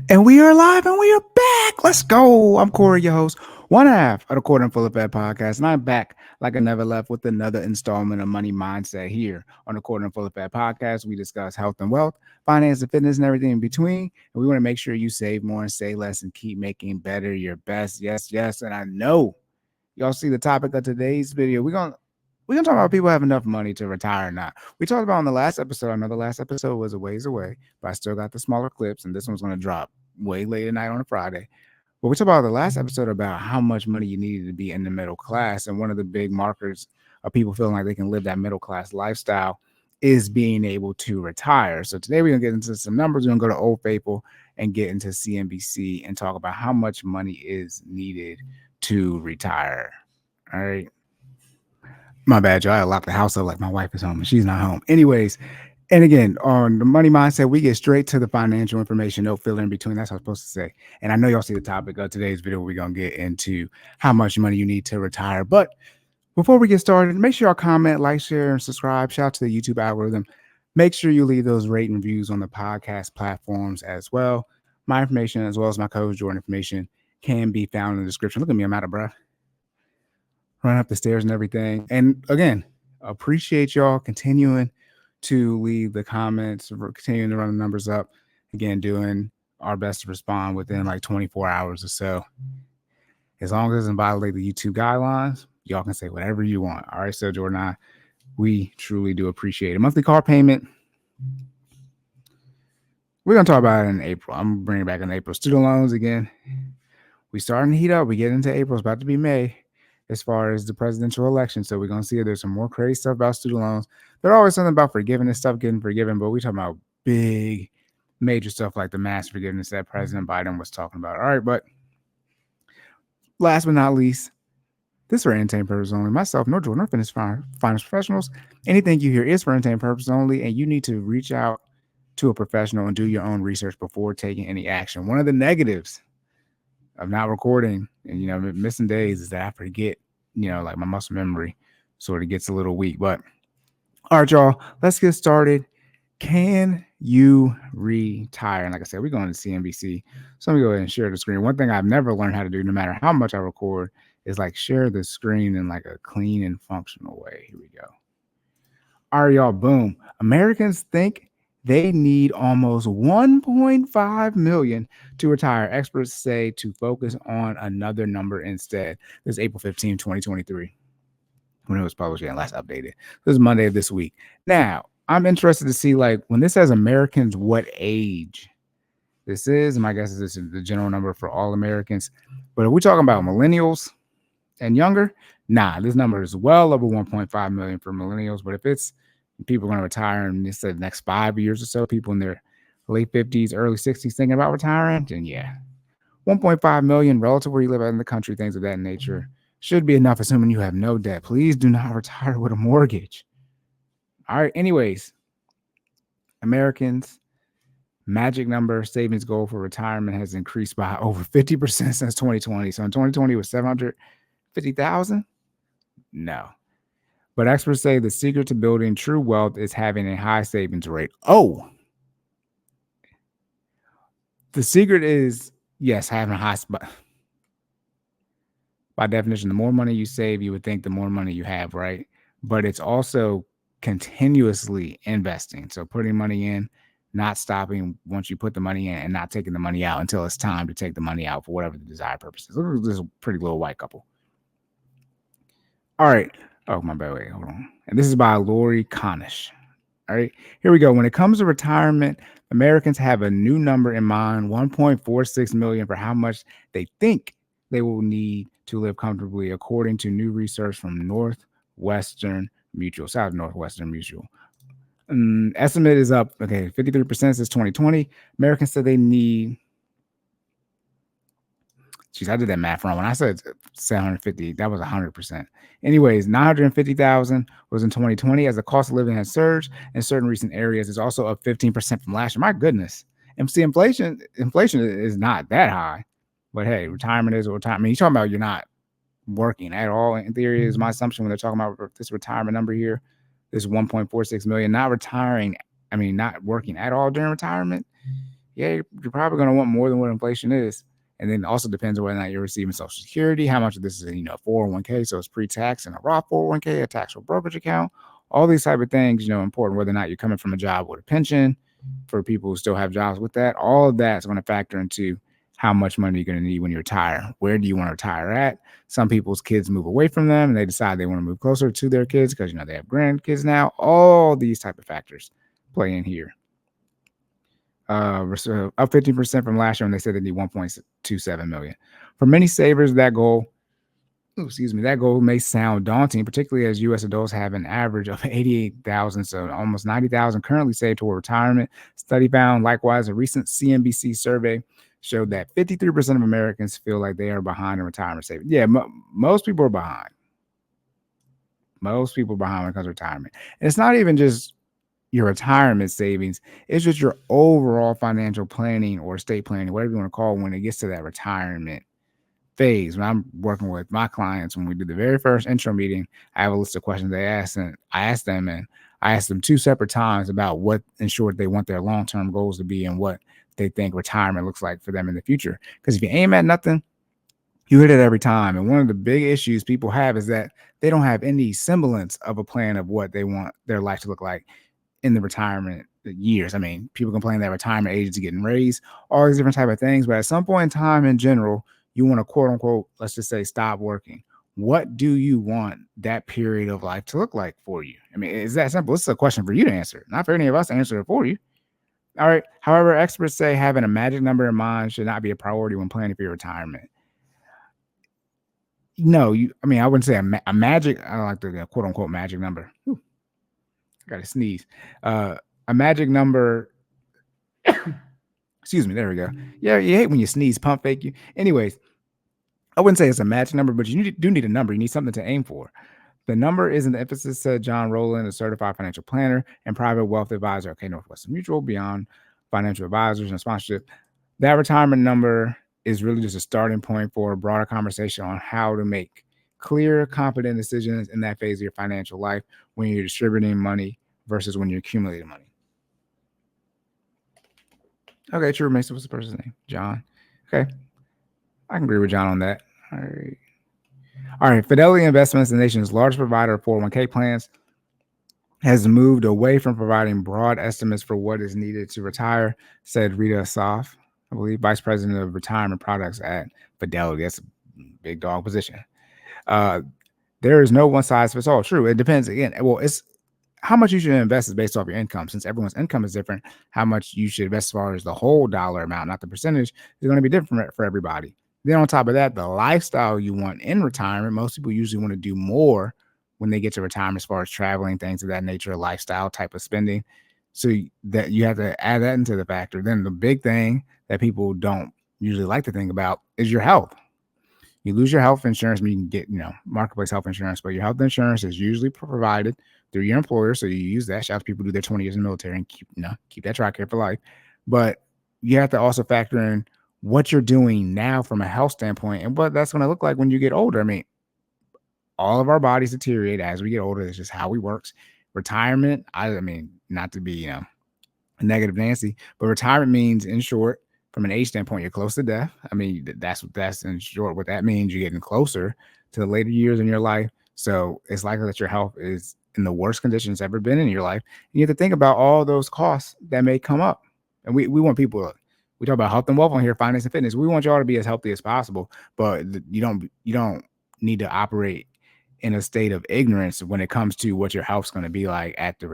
And we are live and we are back. Let's go. I'm Corey, your host, one half of the Quarter and Full of Fed podcast. And I'm back like I never left with another installment of Money Mindset here on the Quarter and Full of Fed podcast. We discuss health and wealth, finance and fitness, and everything in between. And we want to make sure you save more and say less and keep making better your best. Yes, yes. And I know y'all see the topic of today's video. We're gonna talk about people have enough money to retire or not. We talked about on the last episode. I know the last episode was a ways away, but I still got the smaller clips, and this one's gonna drop way late at night on a Friday. But we talked about the last episode about how much money you needed to be in the middle class, and one of the big markers of people feeling like they can live that middle class lifestyle is being able to retire. So today we're gonna get into some numbers. We're gonna go to Old Faithful and get into CNBC and talk about how much money is needed to retire. All right. My bad, y'all. I locked the house up like my wife is home and she's not home. Anyways, and again, on the Money Mindset, we get straight to the financial information, no filler in between. That's what I'm supposed to say. And I know y'all see the topic of today's video. We're going to get into how much money you need to retire. But before we get started, make sure y'all comment, like, share, and subscribe. Shout out to the YouTube algorithm. Make sure you leave those rate and reviews on the podcast platforms as well. My information, as well as my coach Jordan information, can be found in the description. Look at me, I'm out of breath. Run up the stairs and everything. And again, appreciate y'all continuing to leave the comments, continuing to run the numbers up. Again, doing our best to respond within like 24 hours or so. As long as it doesn't violate the YouTube guidelines, y'all can say whatever you want. All right, so Jordan and I, we truly do appreciate it. Monthly car payment. We're going to talk about it in April. I'm bringing it back in April. Student loans again. We starting to heat up. We get into April. It's about to be May as far as the presidential election. So we're going to see there's some more crazy stuff about student loans. There's always something about forgiveness, stuff getting forgiven, but we're talking about big, major stuff like the mass forgiveness that President Biden was talking about. All right, but last but not least, this is for entertainment purposes only. Myself, no Jordan, no fitness finance professionals. Anything you hear is for entertainment purposes only, and you need to reach out to a professional and do your own research before taking any action. One of the negatives of not recording and missing days is that I forget, like my muscle memory sort of gets a little weak. But all right, y'all, let's get started. Can you retire? And like I said, we're going to CNBC. So let me go ahead and share the screen. One thing I've never learned how to do, no matter how much I record, is like share the screen in like a clean and functional way. Here we go. All right, y'all, boom. Americans think they need almost 1.5 million to retire. Experts say to focus on another number instead. This is April 15, 2023, when it was published and last updated. This is Monday of this week. Now, I'm interested to see, like, when this says Americans, what age this is. My guess is this is the general number for all Americans. But if we're talking about millennials and younger, nah, this number is well over 1.5 million for millennials. But if it's people going to retire in the next 5 years or so, people in their late 50s, early 60s thinking about retiring, then yeah, 1.5 million relative where you live in the country, things of that nature, should be enough, assuming you have no debt. Please do not retire with a mortgage. All right, anyways, Americans, magic number savings goal for retirement has increased by over 50% since 2020. So in 2020 it was 750,000. No. But experts say the secret to building true wealth is having a high savings rate. Oh, the secret is, yes, having a high spot. By definition, the more money you save, you would think the more money you have, right? But it's also continuously investing. So putting money in, not stopping once you put the money in, and not taking the money out until it's time to take the money out for whatever the desired purpose is. Look at this pretty little white couple. All right. Oh, my bad. Wait, hold on. And this is by Lori Konish. All right. Here we go. When it comes to retirement, Americans have a new number in mind, 1.46 million, for how much they think they will need to live comfortably, according to new research from Northwestern Mutual, South Northwestern Mutual. Estimate is up, 53% since 2020. Americans said they need, geez, I did that math wrong. When I said 750, that was 100%. Anyways, 950,000 was in 2020 as the cost of living has surged in certain recent areas. It's also up 15% from last year. My goodness. And see, inflation is not that high. But hey, retirement is retirement. I mean, you're talking about you're not working at all. In theory, is my assumption when they're talking about this retirement number here, this 1.46 million, not retiring. I mean, not working at all during retirement. Yeah, you're probably going to want more than what inflation is. And then it also depends on whether or not you're receiving Social Security, how much of this is in, 401k, so it's pre-tax and a Roth 401k, a taxable brokerage account, all these type of things, important, whether or not you're coming from a job with a pension for people who still have jobs with that. All of that's going to factor into how much money you're going to need when you retire. Where do you want to retire at? Some people's kids move away from them and they decide they want to move closer to their kids because, they have grandkids now. All these type of factors play in here. Up 15% from last year when they said they need 1.27 million. For many savers, that goal may sound daunting, particularly as U.S. adults have an average of 88,000, so almost 90,000 currently saved toward retirement. Study found, likewise, a recent CNBC survey showed that 53% of Americans feel like they are behind in retirement savings. Yeah, most people are behind. Most people are behind when it comes to retirement. And it's not even just your retirement savings, it's just your overall financial planning or estate planning, whatever you want to call it, when it gets to that retirement phase. When I'm working with my clients, when we do the very first intro meeting, I have a list of questions I ask them 2 separate times about what in short they want their long-term goals to be and what they think retirement looks like for them in the future. Because if you aim at nothing, you hit it every time. And one of the big issues people have is that they don't have any semblance of a plan of what they want their life to look like in the retirement years. I mean, people complain that retirement age is getting raised, all these different type of things. But at some point in time, in general, you want to quote unquote, let's just say, stop working. What do you want that period of life to look like for you? I mean, it's that simple. It's a question for you to answer, not for any of us to answer it for you. All right. However, experts say having a magic number in mind should not be a priority when planning for your retirement. No, I wouldn't say a magic. I don't like the quote unquote magic number. Ooh, I got to sneeze. A magic number. Excuse me. There we go. Yeah, you hate when you sneeze, pump fake you. Anyways, I wouldn't say it's a magic number, but you do need a number. You need something to aim for. The number is an emphasis, said John Rowland, a certified financial planner and private wealth advisor. Okay, Northwestern Mutual, beyond financial advisors and sponsorship. That retirement number is really just a starting point for a broader conversation on how to make clear, competent decisions in that phase of your financial life when you're distributing money versus when you're accumulating money. Okay, true. Mason, what's the person's name? John. Okay. I can agree with John on that. All right. Fidelity Investments, the nation's largest provider of 401k plans, has moved away from providing broad estimates for what is needed to retire, said Rita Asaf, I believe, Vice President of Retirement Products at Fidelity. That's a big dog position. There is no one size fits all. True. It depends. Again, well, it's how much you should invest is based off your income. Since everyone's income is different, how much you should invest as far as the whole dollar amount, not the percentage, is going to be different for everybody. Then on top of that, the lifestyle you want in retirement, most people usually want to do more when they get to retirement as far as traveling, things of that nature, lifestyle type of spending. So that you have to add that into the factor. Then the big thing that people don't usually like to think about is your health. You lose your health insurance, you can get, marketplace health insurance, but your health insurance is usually provided through your employer. So you use that. Shout out to people who do their 20 years in the military and keep that track here for life. But you have to also factor in what you're doing now from a health standpoint and what that's going to look like when you get older. I mean, all of our bodies deteriorate as we get older. It's just how we works. Retirement, I mean, not to be, a negative Nancy, but retirement means, in short, from an age standpoint, you're close to death. I mean, that's in short what that means. You're getting closer to the later years in your life. So it's likely that your health is in the worst condition it's ever been in your life. And you have to think about all those costs that may come up. And we want people, we talk about health and wealth on here, finance and fitness. We want y'all to be as healthy as possible, but you don't need to operate in a state of ignorance when it comes to what your health's going to be like at your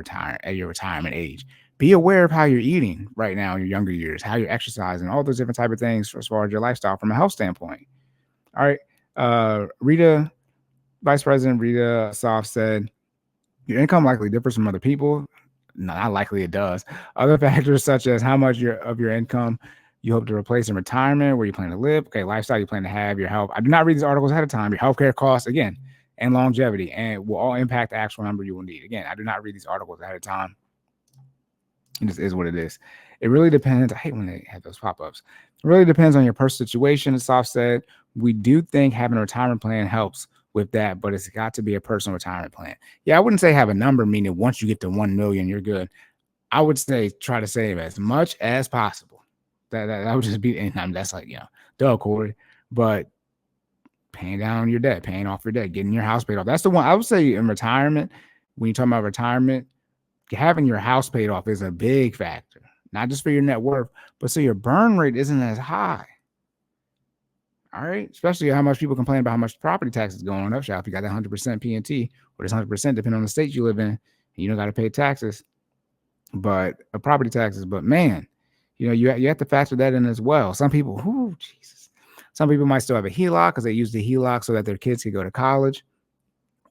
retirement age. Be aware of how you're eating right now in your younger years, how you're exercising, all those different type of things as far as your lifestyle from a health standpoint. All right. Vice President Rita Asaf said, your income likely differs from other people. No, not likely it does. Other factors such as how much of your income you hope to replace in retirement, where you plan to live, okay, lifestyle you plan to have, your health. I do not read these articles ahead of time. Your healthcare costs, again, and longevity, and will all impact the actual number you will need. Again, I do not read these articles ahead of time. It just is what it is. It really depends. I hate when they have those pop-ups. It really depends on your personal situation. As Soft said, we do think having a retirement plan helps with that, but it's got to be a personal retirement plan. Yeah, I wouldn't say have a number, meaning once you get to 1 million, you're good. I would say try to save as much as possible. That would just be, and that's like, duh, Corey. But paying down your debt, paying off your debt, getting your house paid off. That's the one I would say in retirement. When you talk about retirement, having your house paid off is a big factor, not just for your net worth, but so your burn rate isn't as high. All right. Especially how much people complain about how much property taxes going on up shop. You got that 100% PNT or this 100% depending on the state you live in. You don't got to pay taxes, but property taxes. But man, you have to factor that in as well. Some people, Jesus. Some people might still have a HELOC because they use the HELOC so that their kids can go to college,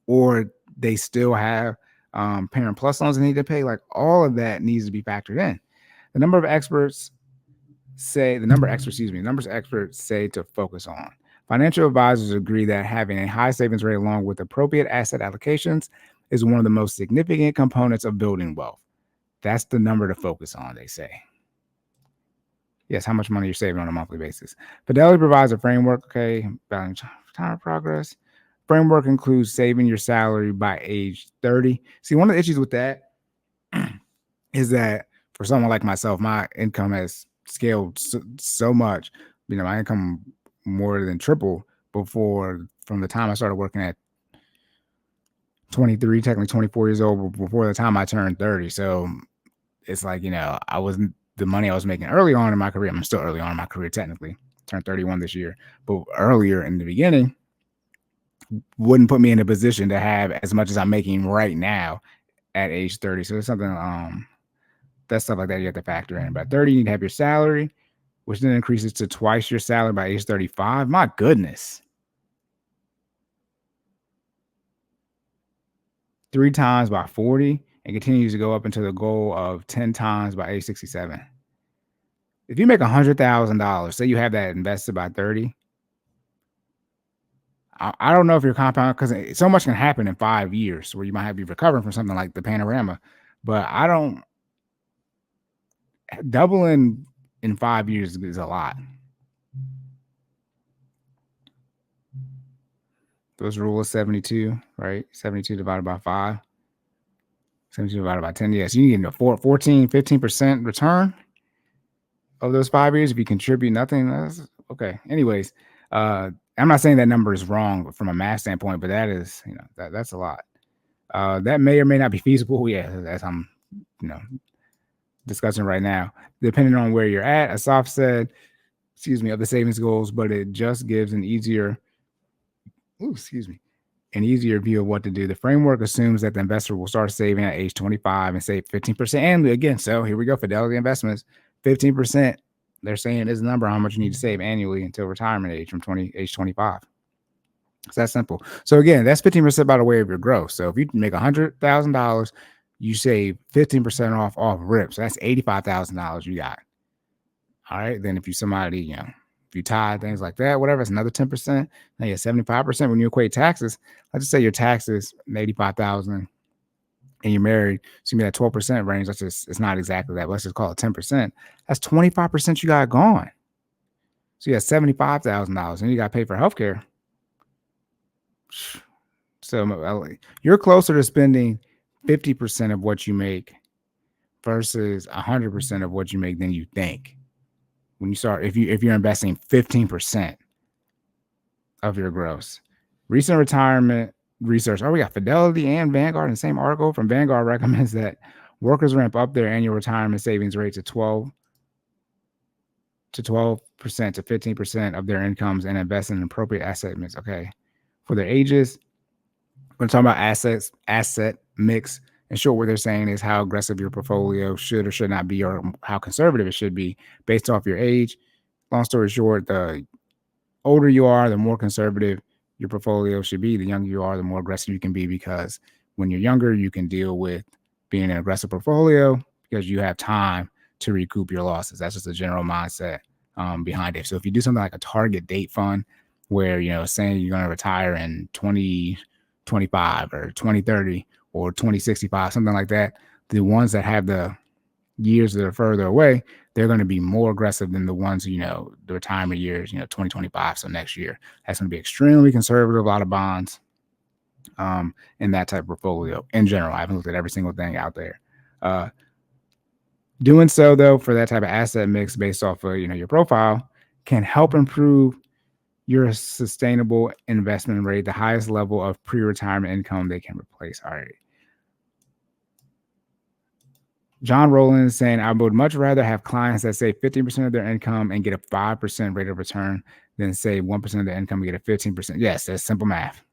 or they still have parent plus loans they need to pay. Like all of that needs to be factored in. The numbers experts say to focus on. Financial advisors agree that having a high savings rate along with appropriate asset allocations is one of the most significant components of building wealth. That's the number to focus on, they say. Yes, how much money you're saving on a monthly basis. Fidelity provides a framework, okay, about time progress. Framework includes saving your salary by age 30. See, one of the issues with that is that for someone like myself, my income has scaled so much. My income more than tripled from the time I started working at 23, technically 24 years old, before the time I turned 30. So it's like, I wasn't the money I was making early on in my career. I'm still early on in my career, technically. Turned 31 this year. But earlier in the beginning, wouldn't put me in a position to have as much as I'm making right now at age 30. So it's something, that stuff like that you have to factor in. By 30, you need to have your salary, which then increases to twice your salary by age 35. My goodness. 3 times by 40 and continues to go up until the goal of 10 times by age 67. If you make $100,000, say you have that invested by 30, I don't know if you're compound, because so much can happen in 5 years where you might be recovering from something like the panorama, but doubling in 5 years is a lot. Those rule of 72, right? 72 divided by 5. 72 divided by 10. Yes, you can get a 14, 15% return of those 5 years if you contribute nothing. That's okay. Anyways, I'm not saying that number is wrong from a math standpoint, but that is, that's a lot. That may or may not be feasible. Yeah, as I'm, discussing right now, depending on where you're at. Asaf said, of the savings goals, but it just gives an easier view of what to do. The framework assumes that the investor will start saving at age 25 and save 15% annually. Again, so here we go. Fidelity Investments, 15%. They're saying is the number how much you need to save annually until retirement age from age 25. It's that simple. So again, that's 15% by the way of your growth. So if you make $100,000, you save 15% off rip. So that's $85,000 you got. All right. Then if you somebody, if you tie things like that, whatever, it's another 10%. Now you have 75%. When you equate taxes, let's just say your taxes $85,000 and you're married, so you mean that 12% range. It's not exactly that. But let's just call it 10%. That's 25% you got gone. So you have $75,000 and you got to pay for healthcare. So you're closer to spending 50% of what you make versus 100% of what you make than you think. When you start, if you're investing 15% of your gross. Recent retirement research. We got Fidelity and Vanguard in the same article. From Vanguard recommends that workers ramp up their annual retirement savings rate to 12% to 15% of their incomes and invest in an appropriate asset mix. Okay. For their ages, we're talking about asset mix. In short, what they're saying is how aggressive your portfolio should or should not be, or how conservative it should be based off your age. Long story short, the older you are, the more conservative your portfolio should be. The younger you are, the more aggressive you can be, because when you're younger, you can deal with being an aggressive portfolio because you have time to recoup your losses. That's just a general mindset behind it. So if you do something like a target date fund where, saying you're going to retire in 2025 or 2030 or 2065, something like that, the ones that have the years that are further away, they're going to be more aggressive than the ones, the retirement years, 2025. So next year, that's going to be extremely conservative, a lot of bonds in that type of portfolio in general. I haven't looked at every single thing out there. Doing so, though, for that type of asset mix based off of your profile can help improve your sustainable investment rate, the highest level of pre-retirement income they can replace. All right. John Rowland is saying, I would much rather have clients that save 50% of their income and get a 5% rate of return than save 1% of their income and get a 15%. Yes, that's simple math.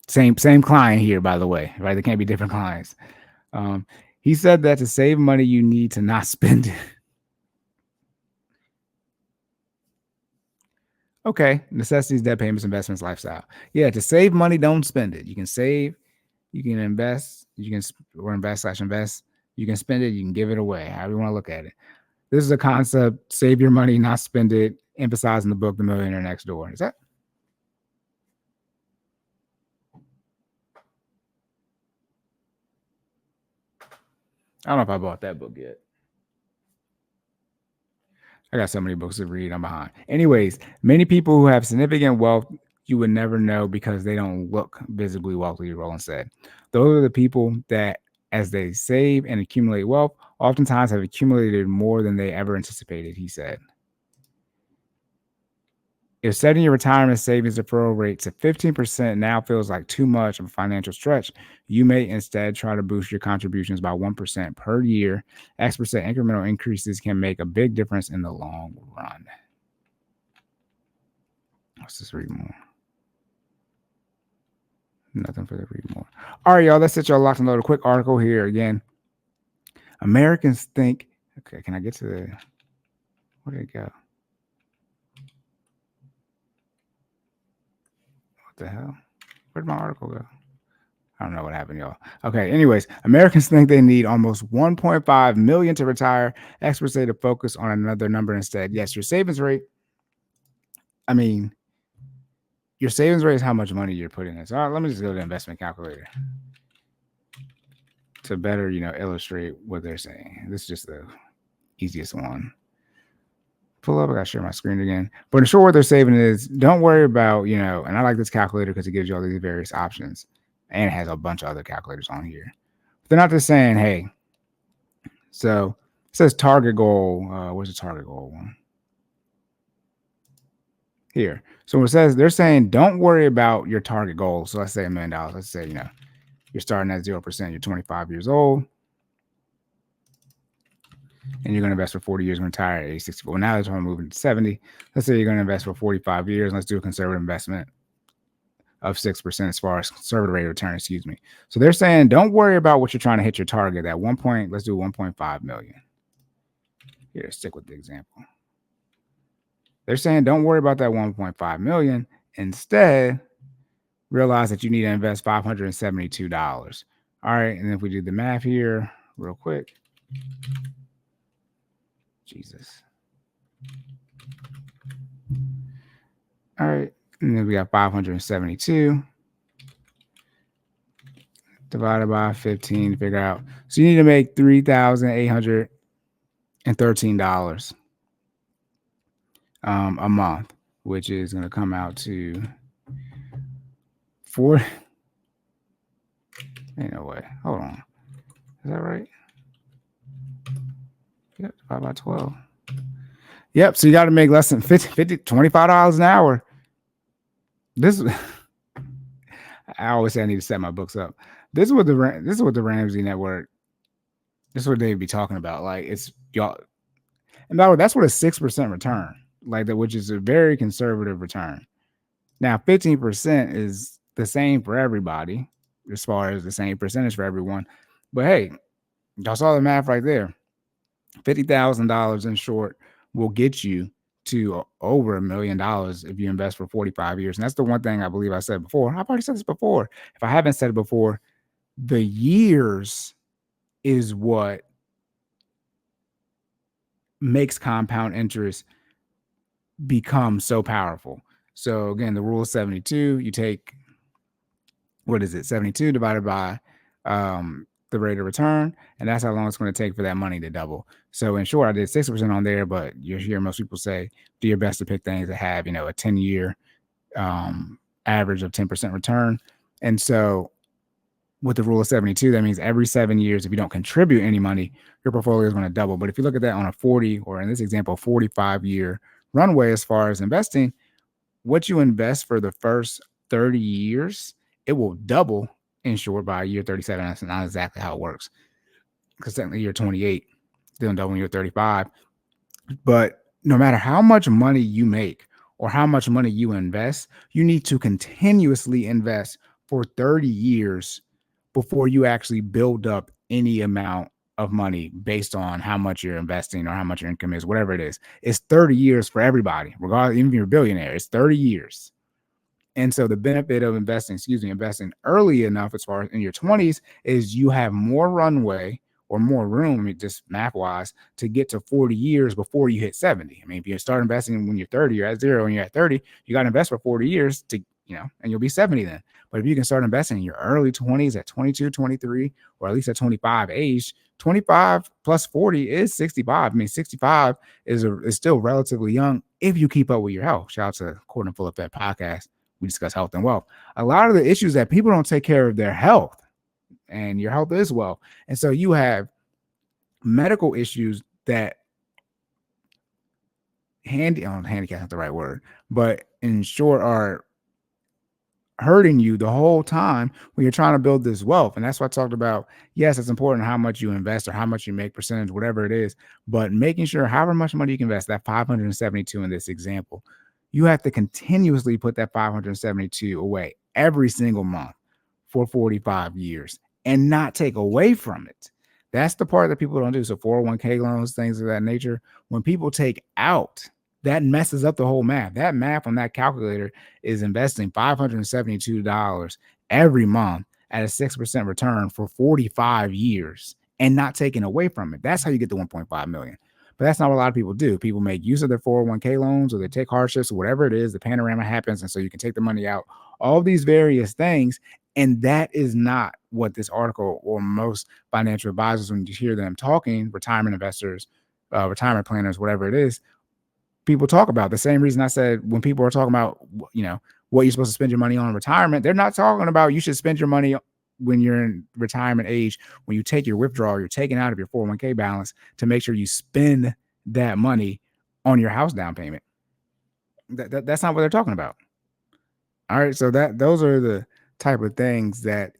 Same client here, by the way, right? There can't be different clients. He said that to save money, you need to not spend it. Okay, necessities, debt payments, investments, lifestyle. Yeah, to save money, don't spend it. You can save, you can invest, or invest/invest. You can spend it, you can give it away, however you want to look at it. This is a concept: save your money, not spend it. Emphasized in the book, The Millionaire Next Door. Is that? I don't know if I bought that book yet. I got so many books to read. I'm behind. Anyways, many people who have significant wealth you would never know because they don't look visibly wealthy, Roland said. Those are the people that, as they save and accumulate wealth, oftentimes have accumulated more than they ever anticipated, he said. If setting your retirement savings deferral rate to 15% now feels like too much of a financial stretch, you may instead try to boost your contributions by 1% per year. Experts say incremental increases can make a big difference in the long run. Let's just read more. Nothing for the read more. All right, y'all. Let's set y'all locked and load. A quick article here again. Americans think. Okay, can I get to the? Where did it go? What the hell? Where'd my article go? I don't know what happened, y'all. Okay, anyways, Americans think they need almost 1.5 million to retire. Experts say to focus on another number instead. Yes, your savings rate. I mean, your savings rate is how much money you're putting in. So let me just go to the investment calculator to better, illustrate what they're saying. This is just the easiest one. Pull up. I got to share my screen again. But in short, what they're saving is don't worry about, and I like this calculator because it gives you all these various options and it has a bunch of other calculators on here. But they're not just saying, hey, so it says target goal. Where's the target goal one? Here. So it says they're saying don't worry about your target goal. So let's say $1 million. Let's say, you're starting at 0%. You're 25 years old. And you're going to invest for 40 years and retire at age 64. Now they're trying to move into 70. Let's say you're going to invest for 45 years. Let's do a conservative investment of 6% as far as conservative rate of return, excuse me. So they're saying don't worry about what you're trying to hit your target at let's do 1.5 million. Here, stick with the example. They're saying don't worry about that 1.5 million. Instead, realize that you need to invest $572. All right, and if we do the math here real quick. Jesus. All right, and then we got 572 divided by 15 to figure out. So you need to make $3,813 a month, which is going to come out to ain't no way. Hold on. Is that right? Yep, divided by 12. Yep, so you got to make less than $25 an hour. This I always say I need to set my books up. This is what the Ramsey Network. This is what they'd be talking about. Like it's y'all. And by the way, that's what a 6% return, like that, which is a very conservative return. Now, 15% is the same for everybody, as far as the same percentage for everyone. But hey, y'all saw the math right there. $50,000 in short will get you to over $1 million if you invest for 45 years. And that's the one thing I believe I said before. I've already said this before. If I haven't said it before, the years is what makes compound interest become so powerful. So again, the rule of 72, you take, 72 divided by the rate of return, and that's how long it's going to take for that money to double. So in short, I did 6% on there, but you hear most people say, do your best to pick things that have, a 10-year average of 10% return. And so with the rule of 72, that means every 7 years, if you don't contribute any money, your portfolio is going to double. But if you look at that on a 40, or in this example, 45-year runway as far as investing, what you invest for the first 30 years, it will double in short by year 37. That's not exactly how it works, because technically you're 28, still double when you're 35. But no matter how much money you make or how much money you invest, you need to continuously invest for 30 years before you actually build up any amount of money based on how much you're investing or how much your income is, whatever it is. It's 30 years for everybody, regardless, even if you're a billionaire, it's 30 years. And so the benefit of investing early enough, as far as in your 20s, is you have more runway or more room, just math wise, to get to 40 years before you hit 70. I mean, if you start investing when you're 30, you're at zero, and you're at 30, you got to invest for 40 years to, and you'll be 70 then. But if you can start investing in your early 20s at 22, 23, or at least at 25 age, 25 plus 40 is 65. I mean, 65 is still relatively young if you keep up with your health. Shout out to Court and Full Effect podcast. We discuss health and wealth. A lot of the issues that people don't take care of their health, and your health is wealth. And so you have medical issues that handicap not the right word, but in short are hurting you the whole time when you're trying to build this wealth. And that's why I talked about, yes, it's important how much you invest or how much you make, percentage, whatever it is, but making sure however much money you can invest, that 572 in this example, you have to continuously put that 572 away every single month for 45 years and not take away from it. That's the part that people don't do. So 401k loans, things of that nature, when people take out, that messes up the whole math. That math on that calculator is investing $572 every month at a 6% return for 45 years and not taking away from it. That's how you get the 1.5 million. But that's not what a lot of people do. People make use of their 401k loans, or they take hardships, or whatever it is. The panorama happens, and so you can take the money out. All these various things, and that is not what this article or most financial advisors, when you hear them talking, retirement investors, retirement planners, whatever it is, people talk about. The same reason I said when people are talking about, what you're supposed to spend your money on in retirement, they're not talking about you should spend your money when you're in retirement age. When you take your withdrawal, you're taking out of your 401k balance to make sure you spend that money on your house down payment. That's not what they're talking about. All right, so those are the type of things that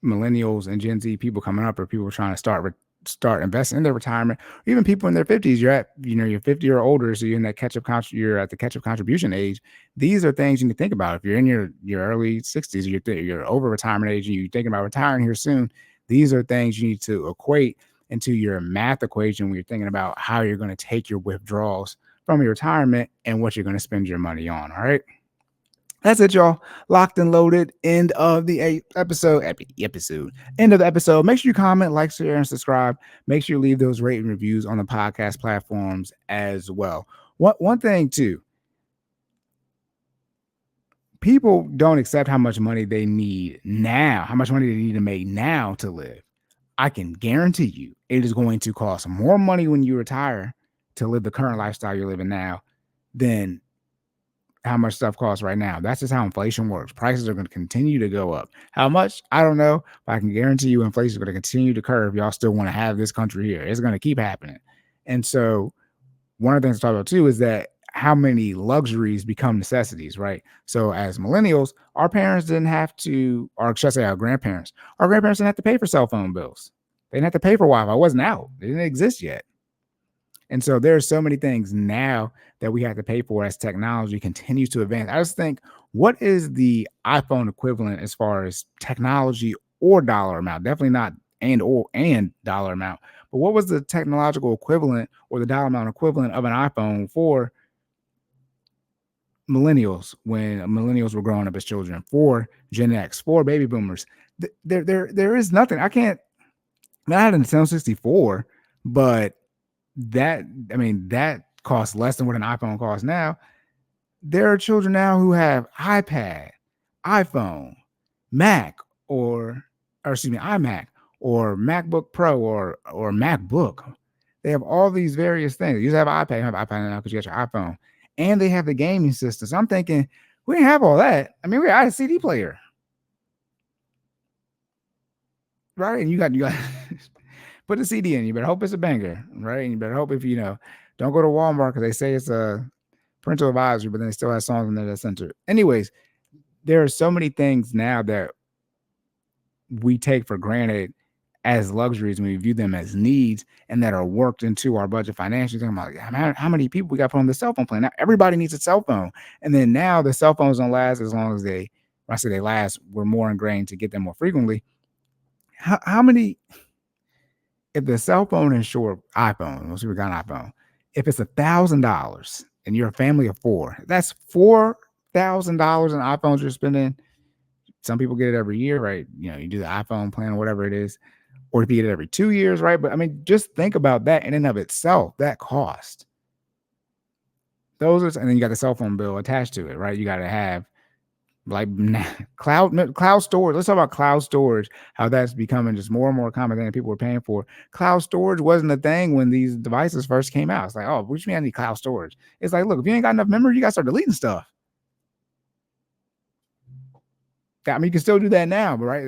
millennials and Gen Z people coming up, or people trying to start investing in their retirement, or even people in their 50s. You're at, you're 50 or older, so you're in that you're at the catch-up contribution age. These are things you need to think about. If you're in your early 60s, you're over retirement age, and you're thinking about retiring here soon, these are things you need to equate into your math equation when you're thinking about how you're going to take your withdrawals from your retirement and what you're going to spend your money on. All right. That's it, y'all. Locked and loaded. End of the episode. End of the episode. Make sure you comment, like, share, and subscribe. Make sure you leave those rating reviews on the podcast platforms as well. One thing too, people don't accept how much money they need now, how much money they need to make now to live. I can guarantee you it is going to cost more money when you retire to live the current lifestyle you're living now than how much stuff costs right now. That's just how inflation works. Prices are going to continue to go up. How much? I don't know, but I can guarantee you inflation is going to continue to curve. Y'all still want to have this country here. It's going to keep happening. And so one of the things to talk about too is that how many luxuries become necessities, right? So as millennials, our parents didn't have to, or should I say our grandparents didn't have to pay for cell phone bills. They didn't have to pay for Wi-Fi. It wasn't out. It didn't exist yet. And so there's so many things now that we have to pay for as technology continues to advance. I just think, what is the iPhone equivalent as far as technology or dollar amount? Definitely not and dollar amount. But what was the technological equivalent or the dollar amount equivalent of an iPhone for millennials when millennials were growing up as children, for Gen X, for baby boomers? There is nothing. I had a Nintendo 64, but that costs less than what an iPhone costs now. There are children now who have iPad, iPhone, iMac, or MacBook Pro or MacBook. They have all these various things. You have iPad, you have iPad now because you got your iPhone, and they have the gaming system. So I'm thinking, we didn't have all that. I mean, we had a CD player. right? And you got put a CD in. You better hope it's a banger, right? And you better hope if don't go to Walmart because they say it's a parental advisory, but then they still have songs in there that censor. Anyways, there are so many things now that we take for granted as luxuries when we view them as needs and that are worked into our budget financially. I'm like, how many people we got put on the cell phone plan? Now everybody needs a cell phone. And then now the cell phones don't last as long as when I say they last, we're more ingrained to get them more frequently. How many, if the cell phone is short, iPhone, most people got an iPhone, if it's $1,000 and you're a family of four, that's $4,000 in iPhones you're spending. Some people get it every year, right? You do the iPhone plan or whatever it is, or if you get it every 2 years, right? But I mean, just think about that in and of itself, that cost. And then you got the cell phone bill attached to it, right? You got to have like cloud storage. Let's talk about cloud storage, how that's becoming just more and more common than people were paying for. Cloud storage wasn't a thing when these devices first came out. It's like, oh, what do you mean I need cloud storage? It's like, look, if you ain't got enough memory, you got to start deleting stuff. I mean, you can still do that now, but right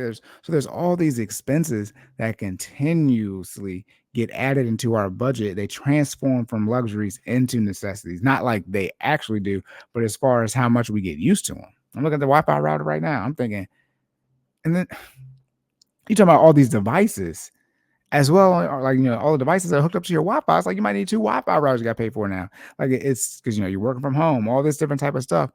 there's all these expenses that continuously get added into our budget. They transform from luxuries into necessities, not like they actually do, but as far as how much we get used to them. I'm looking at the Wi-Fi router right now. I'm thinking, and then you talking about all these devices as well, like all the devices that are hooked up to your Wi-Fi. It's like you might need 2 Wi-Fi routers you got to pay for now. Like it's because you're working from home, all this different type of stuff.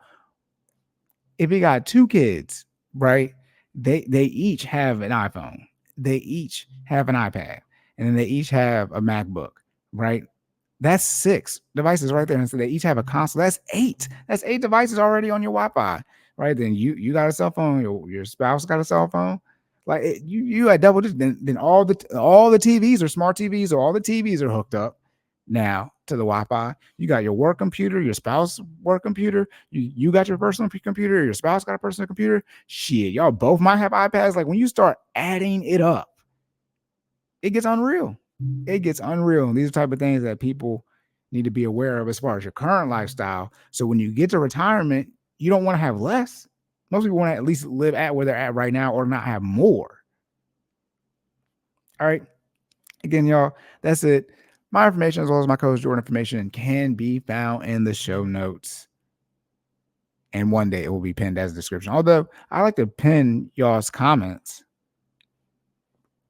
If you got 2 kids, right? They each have an iPhone. They each have an iPad, and then they each have a MacBook, right? That's 6 devices right there. And so they each have a console. That's 8. That's 8 devices already on your Wi-Fi, right? Then you got a cell phone. Your spouse got a cell phone. Like you had double. Then all the TVs are smart TVs, or all the TVs are hooked up now to the Wi-Fi. You got your work computer, your spouse work computer. You got your personal computer. Your spouse got a personal computer. Shit, y'all both might have iPads. Like when you start adding it up, it gets unreal. It gets unreal. And these are the type of things that people need to be aware of as far as your current lifestyle. So when you get to retirement, you don't want to have less. Most people want to at least live at where they're at right now or not have more. All right. Again, y'all, that's it. My information as well as my coach Jordan information can be found in the show notes. And one day it will be pinned as a description. Although I like to pin y'all's comments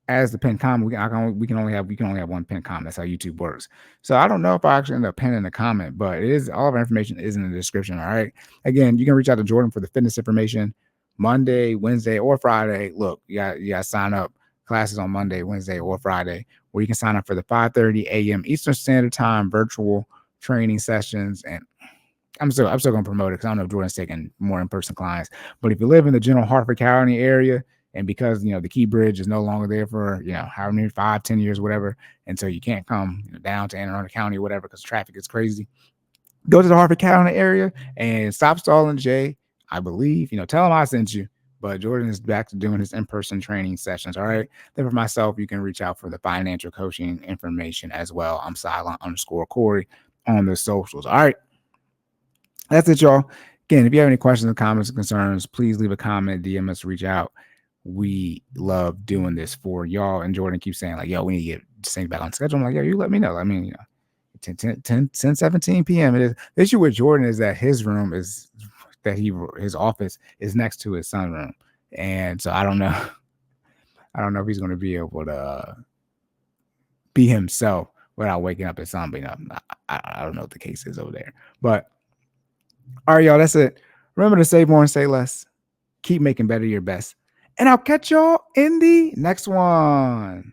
as the pinned comment. We can only have one pinned comment. That's how YouTube works. So I don't know if I actually end up pinning the comment, but it is all of our information is in the description. All right. Again, you can reach out to Jordan for the fitness information Monday, Wednesday, or Friday. Look, you got to sign up. Classes on Monday, Wednesday, or Friday, where you can sign up for the 5:30 a.m. Eastern Standard Time virtual training sessions. And I'm still going to promote it because I don't know if Jordan's taking more in-person clients. But if you live in the general Hartford County area, and because the Key Bridge is no longer there for however many 5-10 years, whatever, and so you can't come down to Anne Arundel County or whatever because traffic is crazy, go to the Hartford County area and stop stalling Jay. I believe tell him I sent you. But Jordan is back to doing his in-person training sessions. All right. Then for myself, you can reach out for the financial coaching information as well. I'm silent_Corey on the socials. All right. That's it, y'all. Again, if you have any questions, comments, or concerns, please leave a comment, DM us, reach out. We love doing this for y'all. And Jordan keeps saying, like, yo, we need to get sync back on schedule. I'm like, yo, you let me know. I mean, 10:17 p.m. It is. The issue with Jordan is that his room is his office is next to his sunroom, and so I don't know if he's going to be able to be himself without waking up at sun. But I don't know what the case is over there. But all right, y'all, that's it. Remember to save more and say less. Keep making better your best, and I'll catch y'all in the next one.